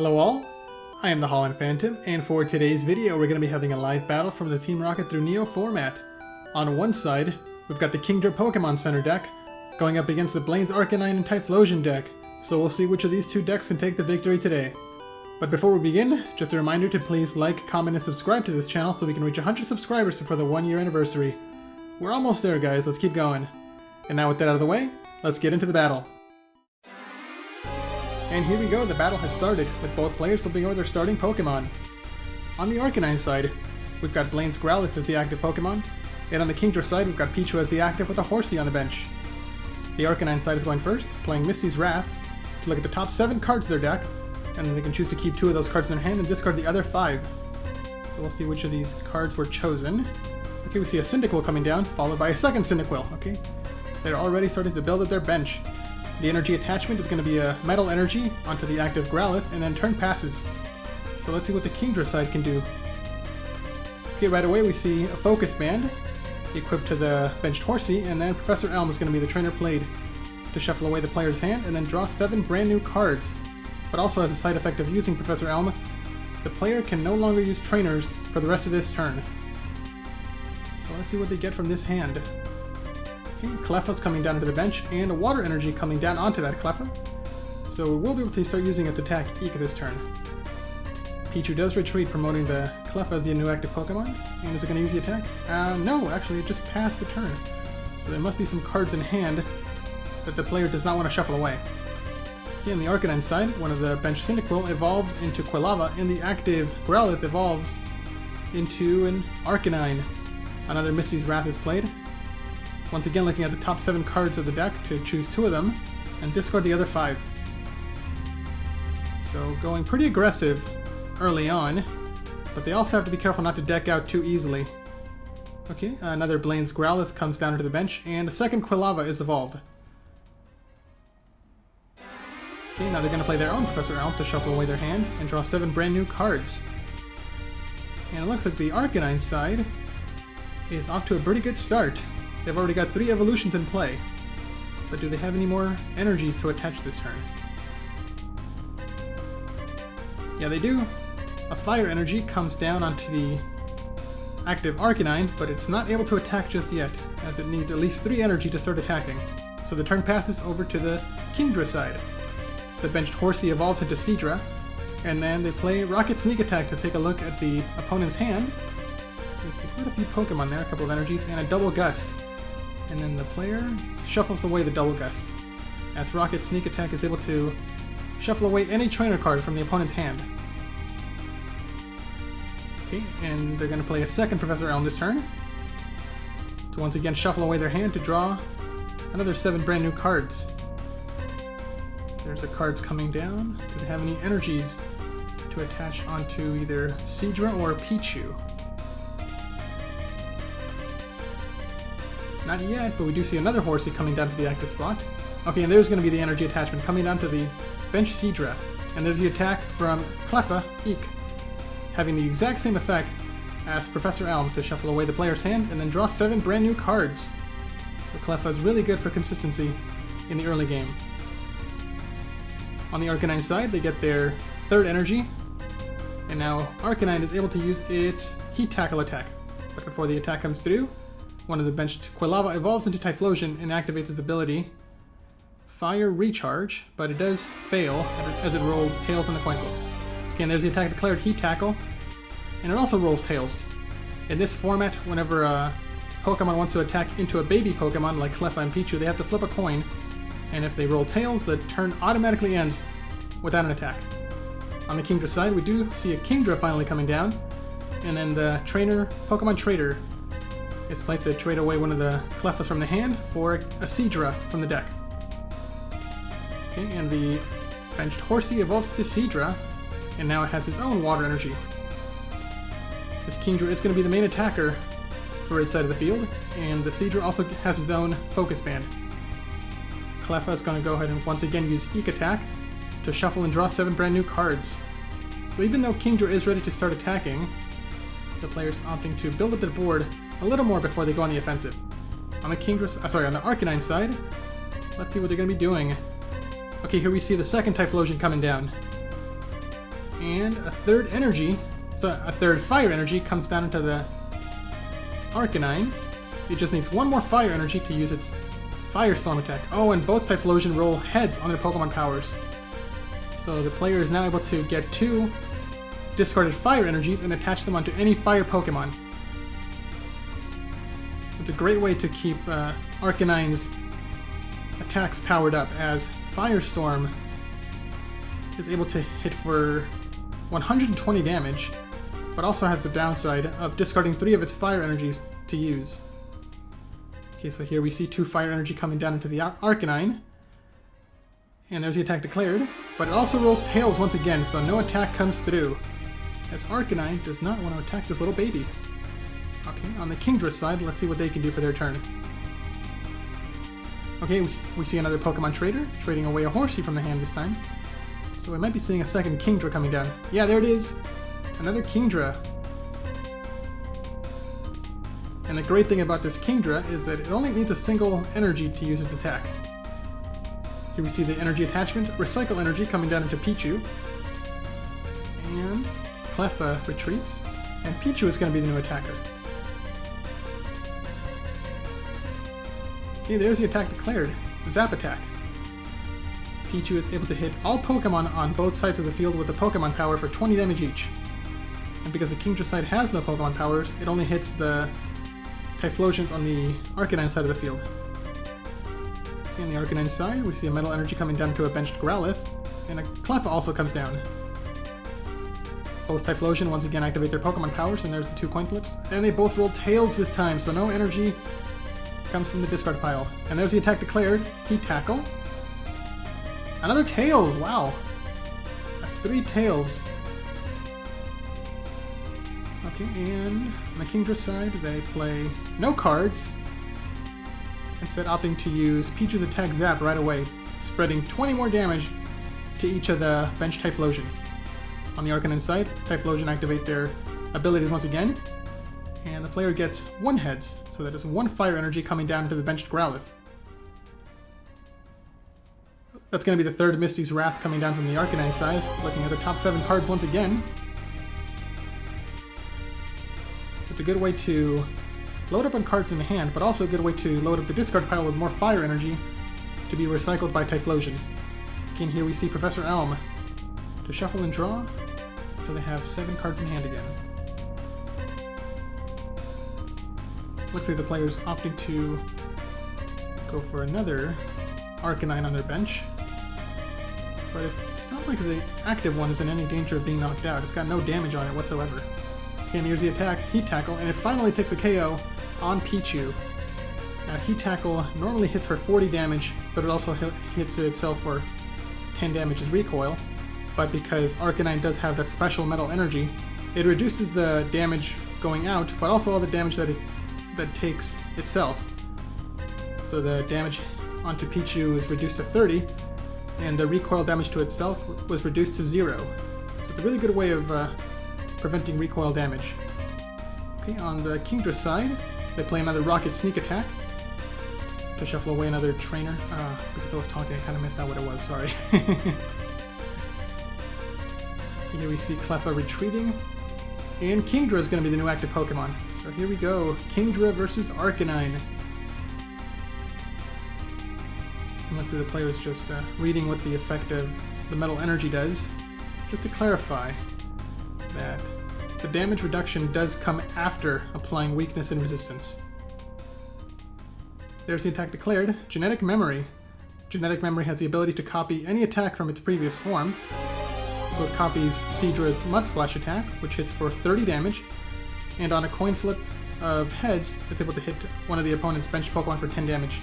Hello all, I am the Holland Phantom, and for today's video we're going to be having a live battle from the Team Rocket through Neo format. On one side, we've got the Kingdra Pokemon Center deck, going up against the Blaine's Arcanine and Typhlosion deck, so we'll see which of these two decks can take the victory today. But before we begin, just a reminder to please like, comment, and subscribe to this channel so we can reach 100 subscribers before the 1 year anniversary. We're almost there, guys, let's keep going. And now with that out of the way, let's get into the battle. And here we go, the battle has started, with both players flipping over their starting Pokemon. On the Arcanine side, we've got Blaine's Growlithe as the active Pokemon, and on the Kingdra side, we've got Pichu as the active with a Horsey on the bench. The Arcanine side is going first, playing Misty's Wrath, to look at the top 7 cards of their deck, and then they can choose to keep 2 of those cards in their hand and discard the other 5. So we'll see which of these cards were chosen. Okay, we see a Cyndaquil coming down, followed by a second Cyndaquil, okay? They're already starting to build up their bench. The energy attachment is going to be a Metal Energy onto the active Growlithe, and then turn passes. So let's see what the Kingdra side can do. Okay, right away we see a Focus Band equipped to the benched Horsey, and then Professor Elm is going to be the trainer played to shuffle away the player's hand and then draw 7 brand new cards. But also as a side effect of using Professor Elm, the player can no longer use trainers for the rest of this turn. So let's see what they get from this hand. Okay, Cleffa's coming down to the bench, and a Water Energy coming down onto that Cleffa. So we'll be able to start using its attack Eek this turn. Pichu does retreat, promoting the Cleffa as the new active Pokemon. And is it going to use the attack? No, actually it just passed the turn. So there must be some cards in hand that the player does not want to shuffle away. Okay, on the Arcanine side, one of the bench Cyndaquil evolves into Quilava, and the active Growlithe evolves into an Arcanine. Another Misty's Wrath is played. Once again, looking at the top 7 cards of the deck to choose 2 of them, and discard the other 5. So going pretty aggressive early on, but they also have to be careful not to deck out too easily. Okay, another Blaine's Growlithe comes down to the bench, and a second Quilava is evolved. Okay, now they're going to play their own Professor Elm to shuffle away their hand and draw 7 brand new cards. And it looks like the Arcanine side is off to a pretty good start. They've already got 3 evolutions in play, but do they have any more energies to attach this turn? Yeah, they do. A Fire Energy comes down onto the active Arcanine, but it's not able to attack just yet, as it needs at least 3 energy to start attacking. So the turn passes over to the Kingdra side. The benched Horsey evolves into Seadra, and then they play Rocket Sneak Attack to take a look at the opponent's hand. So we see quite a few Pokemon there, a couple of energies, and a Double Gust. And then the player shuffles away the Double Gust, as Rocket Sneak Attack is able to shuffle away any trainer card from the opponent's hand. Okay, and they're going to play a second Professor Elm this turn, to once again shuffle away their hand to draw another 7 brand new cards. There's the cards coming down. Do they have any energies to attach onto either Seadra or Pichu? Not yet, but we do see another Horsey coming down to the active spot. Okay, and there's going to be the energy attachment coming down to the bench Seadra. And there's the attack from Cleffa, Eek, having the exact same effect as Professor Elm to shuffle away the player's hand and then draw 7 brand new cards. So Cleffa is really good for consistency in the early game. On the Arcanine side, they get their 3rd energy, and now Arcanine is able to use its Heat Tackle attack. But before the attack comes through, one of the benched Quilava evolves into Typhlosion and activates its ability, Fire Recharge, but it does fail as it rolled Tails on the coin flip. Okay, and there's the attack declared Heat Tackle, and it also rolls Tails. In this format, whenever a Pokemon wants to attack into a baby Pokemon like Cleffa and Pichu, they have to flip a coin, and if they roll Tails, the turn automatically ends without an attack. On the Kingdra side, we do see a Kingdra finally coming down, and then the trainer, Pokemon Trader, is played to trade away one of the Cleffas from the hand for a Seadra from the deck. Okay, and the benched Horsey evolves to Seadra, and now it has its own Water Energy. This Kingdra is going to be the main attacker for its side of the field, and the Seadra also has its own Focus Band. Cleffa is going to go ahead and once again use Eek Attack to shuffle and draw 7 brand new cards. So even though Kingdra is ready to start attacking, the player's opting to build up their board a little more before they go on the offensive. On the on the Arcanine side, let's see what they're going to be doing. Okay, here we see the second Typhlosion coming down. And a third energy, so a third fire energy comes down into the Arcanine. It just needs one more fire energy to use its Firestorm attack. Oh, and both Typhlosion roll heads on their Pokemon powers. So the player is now able to get 2 discarded fire energies and attach them onto any fire Pokemon. It's a great way to keep Arcanine's attacks powered up, as Firestorm is able to hit for 120 damage, but also has the downside of discarding 3 of its fire energies to use. Okay, so here we see 2 fire energy coming down into the Arcanine. And there's the attack declared, but it also rolls tails once again, so no attack comes through, as Arcanine does not want to attack this little baby. Okay, on the Kingdra side, let's see what they can do for their turn. Okay, we see another Pokemon trader, trading away a Horsey from the hand this time. So we might be seeing a second Kingdra coming down. Yeah, there it is! Another Kingdra. And the great thing about this Kingdra is that it only needs a single energy to use its attack. Here we see the energy attachment, Recycle Energy, coming down into Pichu. And Cleffa retreats, and Pichu is going to be the new attacker. Okay, there's the attack declared. Zap Attack. Pichu is able to hit all Pokemon on both sides of the field with the Pokemon power for 20 damage each. And because the Kingdra side has no Pokemon powers, it only hits the Typhlosions on the Arcanine side of the field. On the Arcanine side, we see a Metal Energy coming down to a benched Growlithe, and a Cleffa also comes down. Both Typhlosion once again activate their Pokemon powers, and there's the 2 coin flips. And they both roll tails this time, so no energy comes from the discard pile. And there's the attack declared, Heat Tackle. Another tails, wow! That's 3 tails. Okay, and on the Kingdra side, they play no cards, instead opting to use Pichu's attack Zap right away, spreading 20 more damage to each of the benched Typhlosion. On the Arcanine side, Typhlosion activate their abilities once again, and the player gets 1 heads, so that is 1 fire energy coming down to the benched Growlithe. That's going to be the 3rd Misty's Wrath coming down from the Arcanine side, looking at the top 7 cards once again. It's a good way to load up on cards in the hand, but also a good way to load up the discard pile with more fire energy to be recycled by Typhlosion. Again, here we see Professor Elm to shuffle and draw until they have 7 cards in hand again. Looks like the player's opting to go for another Arcanine on their bench, but it's not like the active one is in any danger of being knocked out. It's got no damage on it whatsoever. And here's the attack, Heat Tackle, and it finally takes a KO on Pichu. Now, Heat Tackle normally hits for 40 damage, but it also hits itself for 10 damage as recoil. But because Arcanine does have that special metal energy, it reduces the damage going out, but also all the damage that it takes itself. So the damage onto Pichu is reduced to 30, and the recoil damage to itself was reduced to 0. So it's a really good way of preventing recoil damage. Okay, on the Kingdra side, they play another Rocket Sneak Attack to shuffle away another trainer. Because I was talking, I kind of missed out what it was, sorry. Here we see Cleffa retreating, and Kingdra is going to be the new active Pokemon. So here we go, Kingdra versus Arcanine. And let's see, the player is just reading what the effect of the Metal Energy does. Just to clarify that the damage reduction does come after applying weakness and resistance. There's the attack declared, Genetic Memory. Genetic Memory has the ability to copy any attack from its previous forms. So it copies Seadra's Mud Splash attack, which hits for 30 damage, and on a coin flip of heads, it's able to hit one of the opponent's benched Pokemon for 10 damage.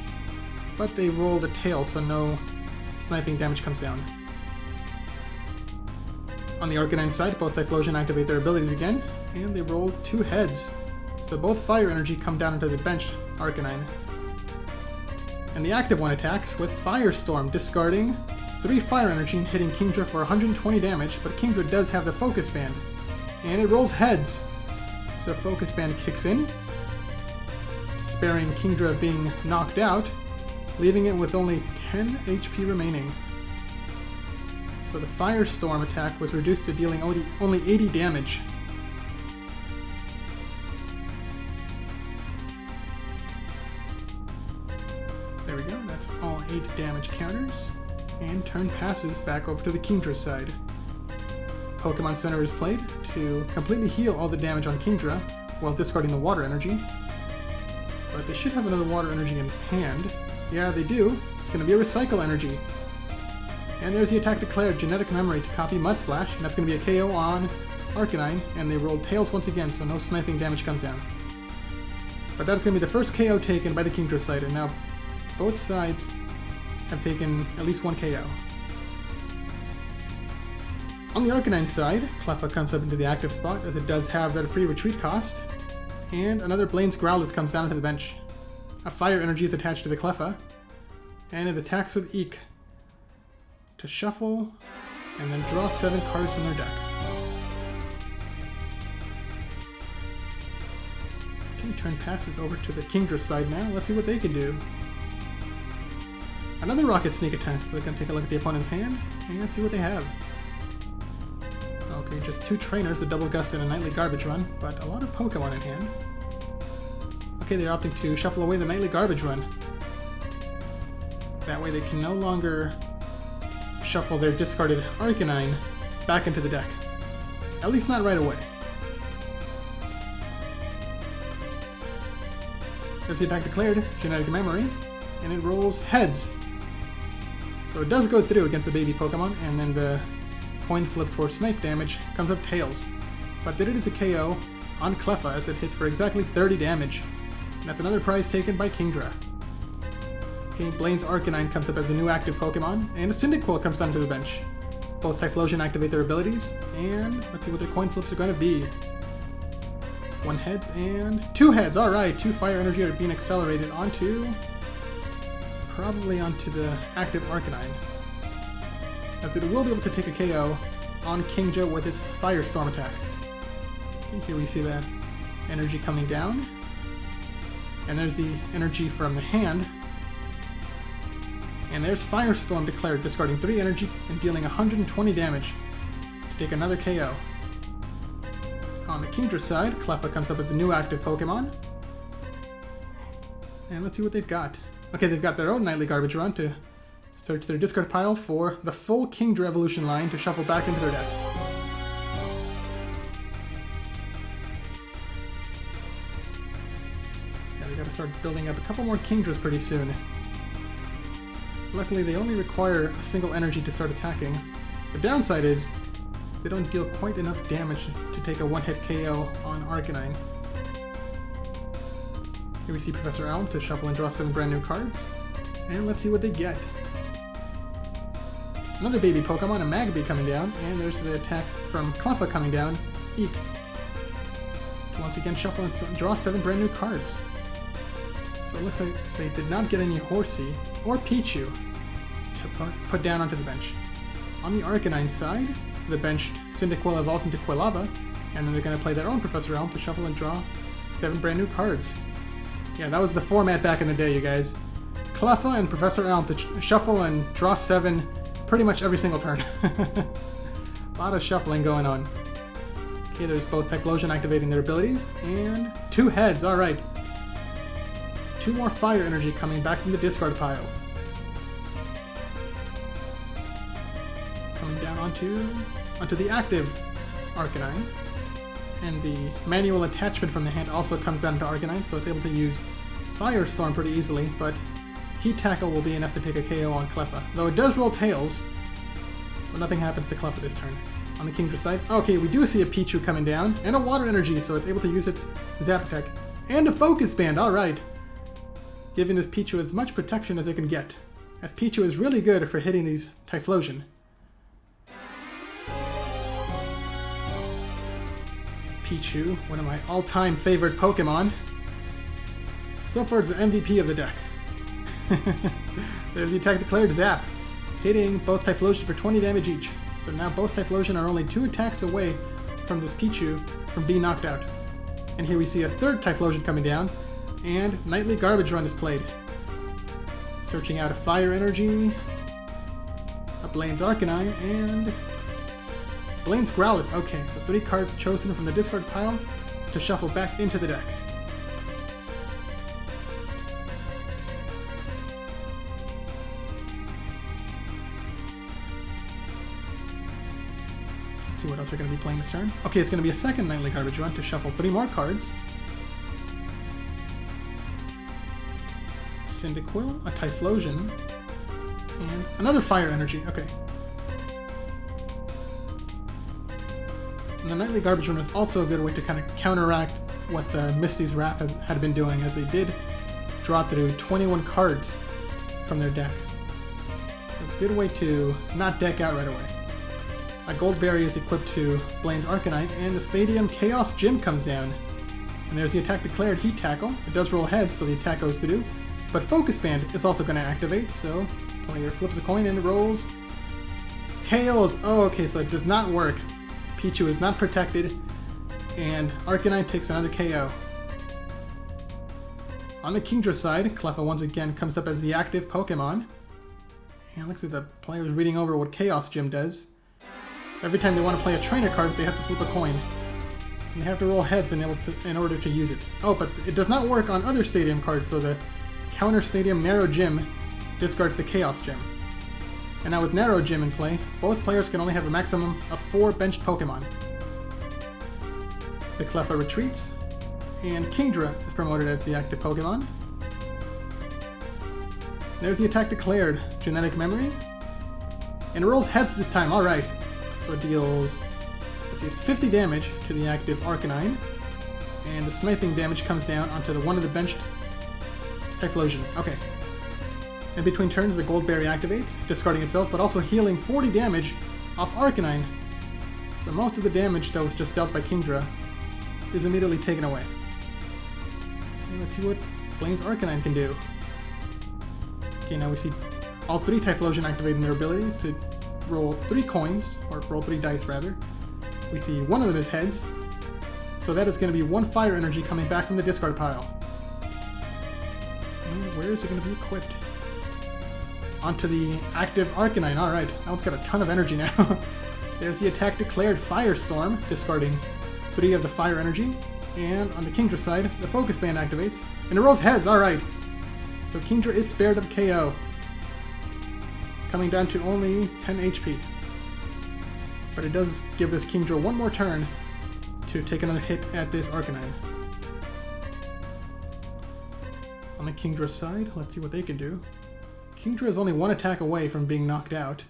But they roll the tail, so no sniping damage comes down. On the Arcanine side, both Typhlosion activate their abilities again, and they roll 2 heads. So both fire energy come down into the benched Arcanine. And the active one attacks with Firestorm, discarding 3 fire energy and hitting Kingdra for 120 damage, but Kingdra does have the Focus Band, and it rolls heads. So Focus Band kicks in, sparing Kingdra being knocked out, leaving it with only 10 HP remaining. So the Firestorm attack was reduced to dealing only 80 damage. There we go, that's all 8 damage counters. And turn passes back over to the Kingdra side. Pokemon Center is played to completely heal all the damage on Kingdra while discarding the water energy. But they should have another water energy in hand. Yeah, they do. It's going to be a recycle energy. And there's the attack declared, Genetic Memory to copy Mud Splash, and that's going to be a KO on Arcanine, and they rolled Tails once again, so no sniping damage comes down. But that's going to be the first KO taken by the Kingdra side, and now both sides have taken at least one KO. On the Arcanine side, Cleffa comes up into the active spot, as it does have that free retreat cost, and another Blaine's Growlithe comes down to the bench. A fire energy is attached to the Cleffa, and it attacks with Eek to shuffle and then draw 7 cards from their deck. Okay, turn passes over to the Kingdra side now. Let's see what they can do. Another Rocket Sneak attack, so they can take a look at the opponent's hand and see what they have. Okay, just 2 trainers, a Double Gust and a Nightly Garbage Run, but a lot of Pokemon in hand. Okay, they're opting to shuffle away the Nightly Garbage Run. That way they can no longer shuffle their discarded Arcanine back into the deck. At least not right away. There's the attack declared, Genetic Memory, and it rolls heads. So it does go through against the baby Pokemon, and then the coin flip for snipe damage comes up tails. But it is a KO on Cleffa as it hits for exactly 30 damage. And that's another prize taken by Kingdra. Okay, Blaine's Arcanine comes up as a new active Pokemon, and a Cyndaquil comes down to the bench. Both Typhlosion activate their abilities, and let's see what their coin flips are going to be. 1 heads and 2 heads. Alright, 2 fire energy are being accelerated probably onto the active Arcanine, as it will be able to take a KO on Kingdra with its Firestorm attack. Okay, here we see that energy coming down, and there's the energy from the hand. And there's Firestorm declared, discarding 3 energy and dealing 120 damage to take another KO. On the Kingdra side, Cleffa comes up as a new active Pokemon. And let's see what they've got. Okay, they've got their own Nightly Garbage Run to search their discard pile for the full Kingdra evolution line to shuffle back into their deck. Yeah, they gotta start building up a couple more Kingdras pretty soon. Luckily, they only require a single energy to start attacking. The downside is they don't deal quite enough damage to take a one-hit KO on Arcanine. Here we see Professor Elm to shuffle and draw 7 brand new cards. And let's see what they get. Another baby Pokemon, a Magby coming down, and there's the attack from Cleffa coming down, Eek. To once again shuffle and draw 7 brand new cards. So it looks like they did not get any Horsey or Pichu to put down onto the bench. On the Arcanine side, the benched Cyndaquil evolves into Quilava, and then they're going to play their own Professor Elm to shuffle and draw 7 brand new cards. Yeah, that was the format back in the day, you guys. Cleffa and Professor Elm to shuffle and draw 7 pretty much every single turn. A lot of shuffling going on. Okay, there's both Typhlosion activating their abilities, and 2 heads, alright. 2 more fire energy coming back from the discard pile. Coming down onto the active Arcanine. And the manual attachment from the hand also comes down to Arcanine, so it's able to use Firestorm pretty easily, but Heat Tackle will be enough to take a KO on Cleffa. Though it does roll Tails, so nothing happens to Cleffa this turn. On the Kingdra side, okay, we do see a Pichu coming down, and a Water Energy, so it's able to use its Zap Attack. And a Focus Band, alright! Giving this Pichu as much protection as it can get, as Pichu is really good for hitting these Typhlosion. Pichu, one of my all-time favorite Pokemon. So far it's the MVP of the deck. There's the attack declared, Zap, hitting both Typhlosion for 20 damage each. So now both Typhlosion are only 2 attacks away from this Pichu from being knocked out. And here we see a third Typhlosion coming down, and Nightly Garbage Run is played. Searching out a Fire Energy, a a Blaine's Arcanine, and Blaine's Growlithe. Okay, so 3 cards chosen from the discard pile to shuffle back into the deck. Let's see what else we're going to be playing this turn. Okay, it's going to be a second Nightly Garbage run to shuffle 3 more cards. Cyndaquil, a Typhlosion, and another Fire Energy. Okay. And the Nightly Garbage run is also a good way to kind of counteract what the Misty's Wrath had been doing, as they did draw through 21 cards from their deck. So it's a good way to not deck out right away. A Goldberry is equipped to Blaine's Arcanine, and the Stadium Chaos Gym comes down. And there's the attack declared Heat Tackle. It does roll heads, so the attack goes through. But Focus Band is also going to activate, so player flips a coin and it rolls tails. Oh, okay, so it does not work. Pichu is not protected, and Arcanine takes another KO. On the Kingdra side, Cleffa once again comes up as the active Pokemon. And looks like the player is reading over what Chaos Gym does. Every time they want to play a trainer card, they have to flip a coin. And they have to roll heads in order to use it. Oh, but it does not work on other Stadium cards, so the Counter Stadium Narrow Gym discards the Chaos Gym. And now with Narrow Gym in play, both players can only have a maximum of 4 benched Pokemon. The Cleffa retreats, and Kingdra is promoted as the active Pokemon. There's the attack declared, Genetic Memory. And it rolls heads this time, alright. So it deals, let's see, it's 50 damage to the active Arcanine, and the sniping damage comes down onto the one of the benched Typhlosion. Okay. In between turns, the Goldberry activates, discarding itself, but also healing 40 damage off Arcanine. So most of the damage that was just dealt by Kingdra is immediately taken away. And let's see what Blaine's Arcanine can do. Okay, now we see all 3 Typhlosion activating their abilities to roll 3 coins, or roll 3 dice rather. We see one of them is heads, so that is going to be 1 Fire Energy coming back from the discard pile. And where is it going to be equipped? Onto the active Arcanine. Alright, that one's got a ton of energy now. There's the attack declared Firestorm, discarding 3 of the Fire Energy. And on the Kingdra side, the Focus Band activates, and it rolls heads. Alright, so Kingdra is spared of KO, coming down to only 10 HP. But it does give this Kingdra one more turn to take another hit at this Arcanine. On the Kingdra side, let's see what they can do. Kingdra is only 1 attack away from being knocked out,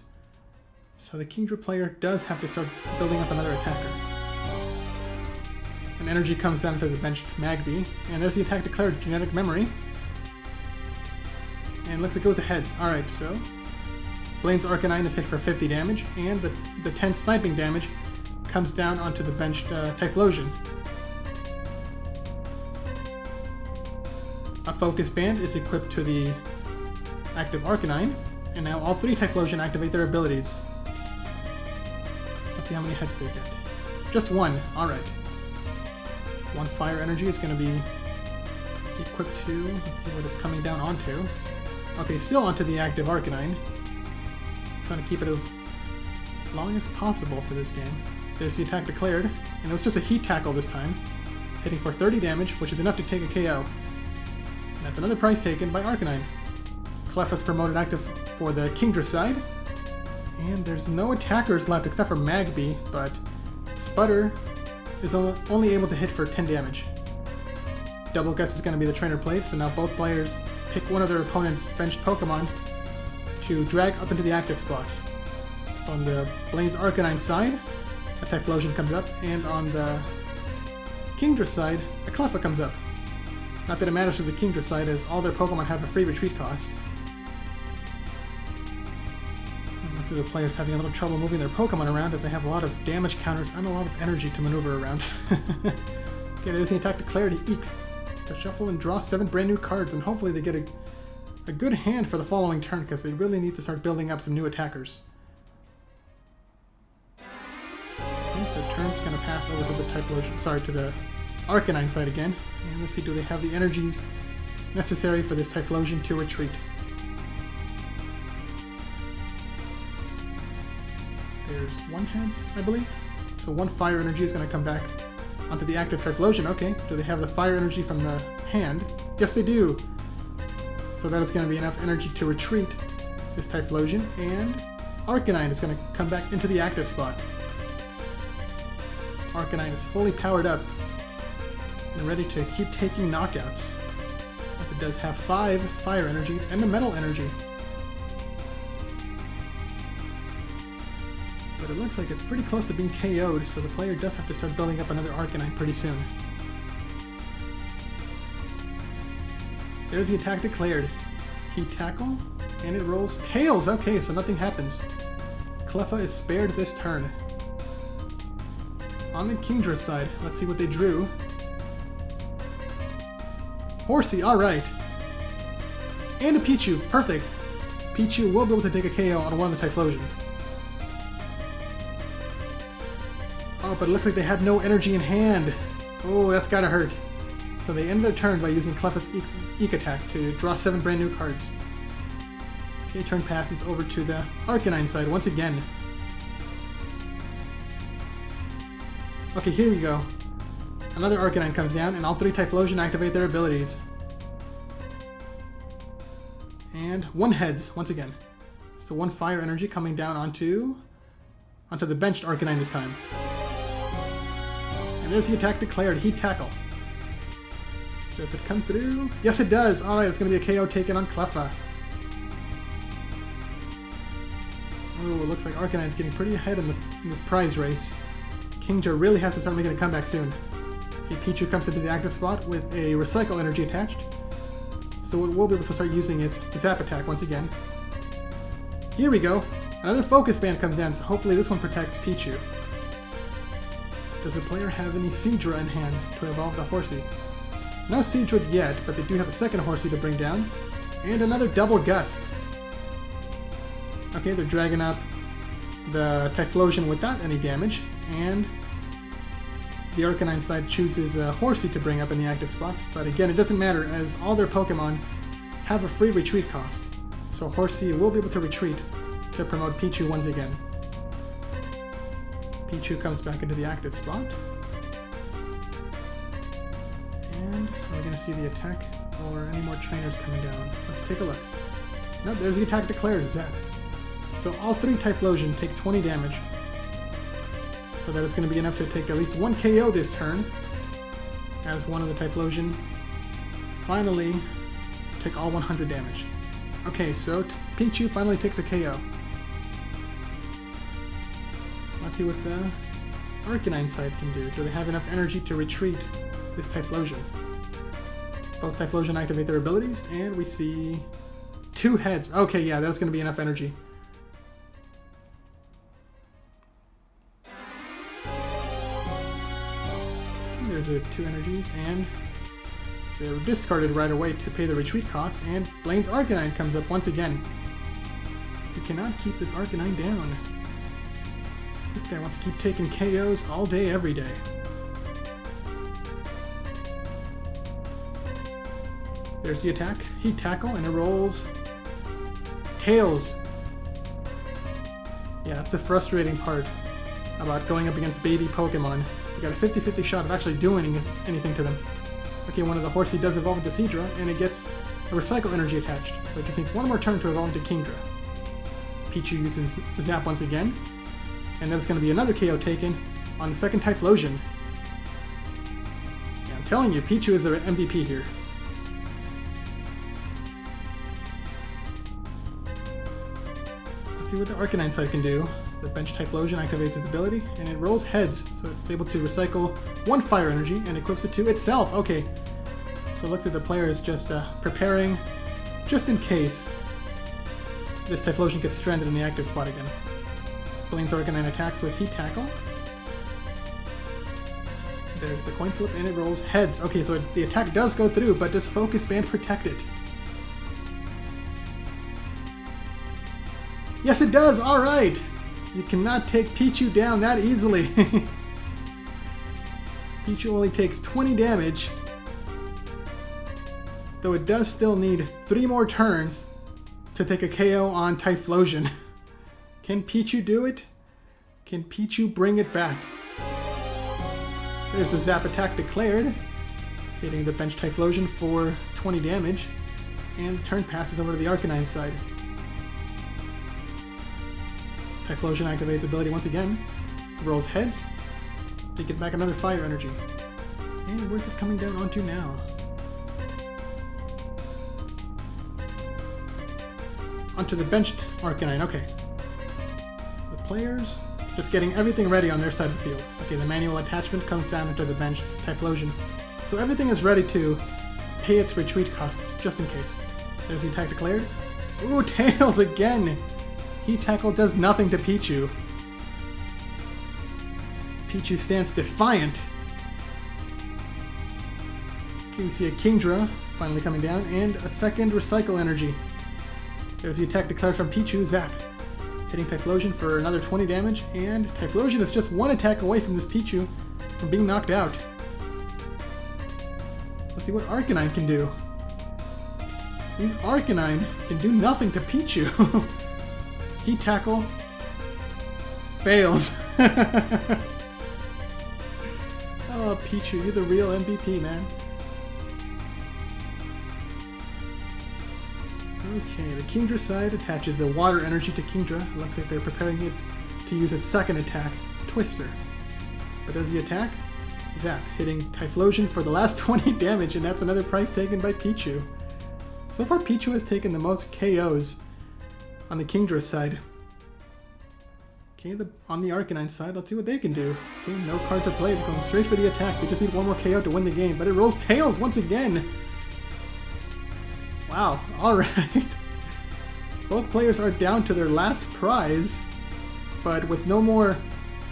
so the Kingdra player does have to start building up another attacker. An energy comes down to the benched Magby, and there's the attack declared Genetic Memory. And looks like it goes to heads. Alright, so Blaine's Arcanine is hit for 50 damage, and the 10 sniping damage comes down onto the benched Typhlosion. A Focus Band is equipped to the active Arcanine, and now all 3 Typhlosion activate their abilities. Let's see how many heads they get. Just 1, alright. 1 Fire Energy is going to be equipped to, let's see what it's coming down onto. Okay, still onto the active Arcanine. Trying to keep it as long as possible for this game. There's the attack declared, and it was just a Heat Tackle this time, hitting for 30 damage, which is enough to take a KO. And that's another price taken by Arcanine. Cleffa's promoted active for the Kingdra side, and there's no attackers left except for Magby, but Sputter is only able to hit for 10 damage. Double Guess is going to be the trainer play, so now both players pick one of their opponent's benched Pokemon to drag up into the active spot. So on the Blaine's Arcanine side, a Typhlosion comes up, and on the Kingdra side, a Cleffa comes up. Not that it matters to the Kingdra side, as all their Pokemon have a free retreat cost. And let's see the players having a little trouble moving their Pokemon around, as they have a lot of damage counters and a lot of energy to maneuver around. Okay, there's the attack declared, Eek, to shuffle and draw 7 brand new cards, and hopefully they get a good hand for the following turn, because they really need to start building up some new attackers. Okay, so turn's going to pass over to the Typhlosion, sorry, to the Arcanine side again. And let's see, do they have the energies necessary for this Typhlosion to retreat? There's one heads, I believe. So one fire energy is going to come back onto the active Typhlosion. Okay, do they have the fire energy from the hand? Yes, they do. So that is going to be enough energy to retreat this Typhlosion, and Arcanine is going to come back into the active spot. Arcanine is fully powered up and ready to keep taking knockouts, as it does have 5 fire energies and the metal energy. But it looks like it's pretty close to being KO'd, so the player does have to start building up another Arcanine pretty soon. There's the attack declared. Heat Tackle, and it rolls Tails! Okay, so nothing happens. Cleffa is spared this turn. On the Kingdra side, let's see what they drew. Horsey, alright. And a Pichu, perfect. Pichu will be able to take a KO on one of the Typhlosion. Oh, but it looks like they had no energy in hand. Oh, that's gotta hurt. So they end their turn by using Cleffa's Eek attack to draw 7 brand new cards. Okay, turn passes over to the Arcanine side once again. Okay, here we go. Another Arcanine comes down, and all 3 Typhlosion activate their abilities. And one heads, once again. So one fire energy coming down onto the benched Arcanine this time. And there's the attack declared, Heat Tackle. Does it come through? Yes, it does! Alright, it's going to be a KO taken on Cleffa. Oh, it looks like Arcanine's getting pretty ahead in this prize race. Kingdra really has to start making a comeback soon. Okay, Pichu comes into the active spot with a Recycle energy attached, so it will be able to start using its Zap attack once again. Here we go! Another Focus Band comes down, so hopefully this one protects Pichu. Does the player have any Kingdra in hand to evolve the Horsey? No Kingdra yet, but they do have a second Horsey to bring down. And another Double Gust. Okay, they're dragging up the Typhlosion without any damage, and the Arcanine side chooses a Horsey to bring up in the active spot. But again, it doesn't matter, as all their Pokemon have a free retreat cost. So Horsey will be able to retreat to promote Pichu once again. Pichu comes back into the active spot. And we're going to see the attack or any more trainers coming down. Let's take a look. Nope, there's the attack declared, Zap. So all 3 Typhlosion take 20 damage. So that is going to be enough to take at least 1 KO this turn, as one of the Typhlosion finally take all 100 damage. Okay, so Pichu finally takes a KO. Let's see what the Arcanine side can do. Do they have enough energy to retreat this Typhlosion? Both Typhlosion activate their abilities, and we see 2 heads. Okay, yeah, that's going to be enough energy. There's 2 energies, and they're discarded right away to pay the retreat cost, and Blaine's Arcanine comes up once again. You cannot keep this Arcanine down. This guy wants to keep taking KOs all day, every day. There's the attack, Heat Tackle, and it rolls Tails. Yeah, that's the frustrating part about going up against baby Pokemon. You got a 50-50 shot of actually doing anything to them. Okay, one of the Horsey does evolve into Kingdra, and it gets a Recycle energy attached, so it just needs one more turn to evolve into Kingdra. Pichu uses Zap once again, and that's going to be another KO taken on the second Typhlosion. Yeah, I'm telling you, Pichu is the MVP here. Let's see what the Arcanine side can do. The bench Typhlosion activates its ability, and it rolls heads, so it's able to recycle 1 fire energy and equips it to itself. Okay, so it looks like the player is just preparing just in case this Typhlosion gets stranded in the active spot again. Blaine's Arcanine attacks with Heat Tackle. There's the coin flip, and it rolls heads. Okay, so the attack does go through, but does Focus Band protect it? Yes, it does! Alright! You cannot take Pichu down that easily. Pichu only takes 20 damage, though it does still need 3 more turns to take a KO on Typhlosion. Can Pichu do it? Can Pichu bring it back? There's the Zap attack declared, hitting the bench Typhlosion for 20 damage, and turn passes over to the Arcanine side. Typhlosion activates ability once again, rolls heads, to get back another fire energy. And where's it coming down onto now? Onto the benched Arcanine, okay. The players just getting everything ready on their side of the field. Okay, the manual attachment comes down into the benched Typhlosion. So everything is ready to pay its retreat cost, just in case. There's the attack declared. Ooh, Tails again! Heat Tackle does nothing to Pichu. Pichu stands defiant. Okay, we see a Kingdra finally coming down, and a second Recycle Energy. There's the attack declared from Pichu, Zap. Hitting Typhlosion for another 20 damage, and Typhlosion is just one attack away from this Pichu from being knocked out. Let's see what Arcanine can do. These Arcanine can do nothing to Pichu. Heat Tackle fails. Oh, Pichu, you're the real MVP, man. Okay, the Kingdra side attaches the water energy to Kingdra. It looks like they're preparing it to use its second attack, Twister. But there's the attack, Zap, hitting Typhlosion for the last 20 damage, and that's another prize taken by Pichu. So far, Pichu has taken the most KOs on the Kingdra side. Okay, on the Arcanine side, let's see what they can do. Okay, no card to play, they're going straight for the attack. They just need one more KO to win the game, but it rolls Tails once again! Wow, alright. Both players are down to their last prize, but with no more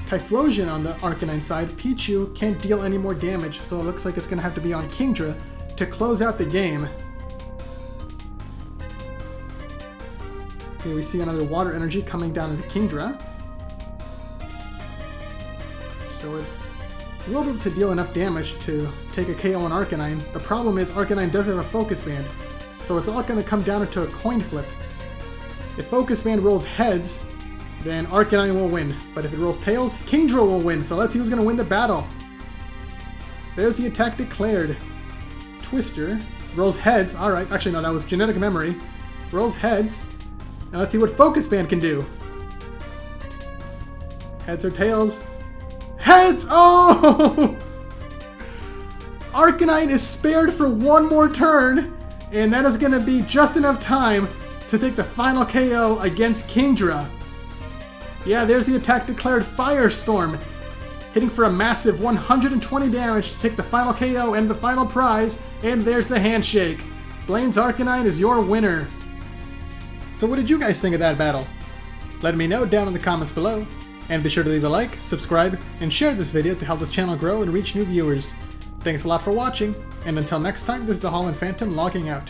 Typhlosion on the Arcanine side, Pichu can't deal any more damage, so it looks like it's going to have to be on Kingdra to close out the game. Here we see another water energy coming down into Kingdra. So it will be able to deal enough damage to take a KO on Arcanine. The problem is Arcanine does have a Focus Band, so it's all going to come down to a coin flip. If Focus Band rolls heads, then Arcanine will win. But if it rolls tails, Kingdra will win. So let's see who's going to win the battle. There's the attack declared. Twister rolls heads. Alright, actually no, that was genetic memory. Rolls heads. And let's see what Focus Band can do. Heads or tails? Heads! Oh! Arcanine is spared for one more turn. And that is going to be just enough time to take the final KO against Kingdra. Yeah, there's the attack declared, Firestorm, hitting for a massive 120 damage to take the final KO and the final prize, and there's the handshake. Blaine's Arcanine is your winner. So what did you guys think of that battle? Let me know down in the comments below, and be sure to leave a like, subscribe, and share this video to help this channel grow and reach new viewers. Thanks a lot for watching, and until next time, this is the Holland Phantom logging out.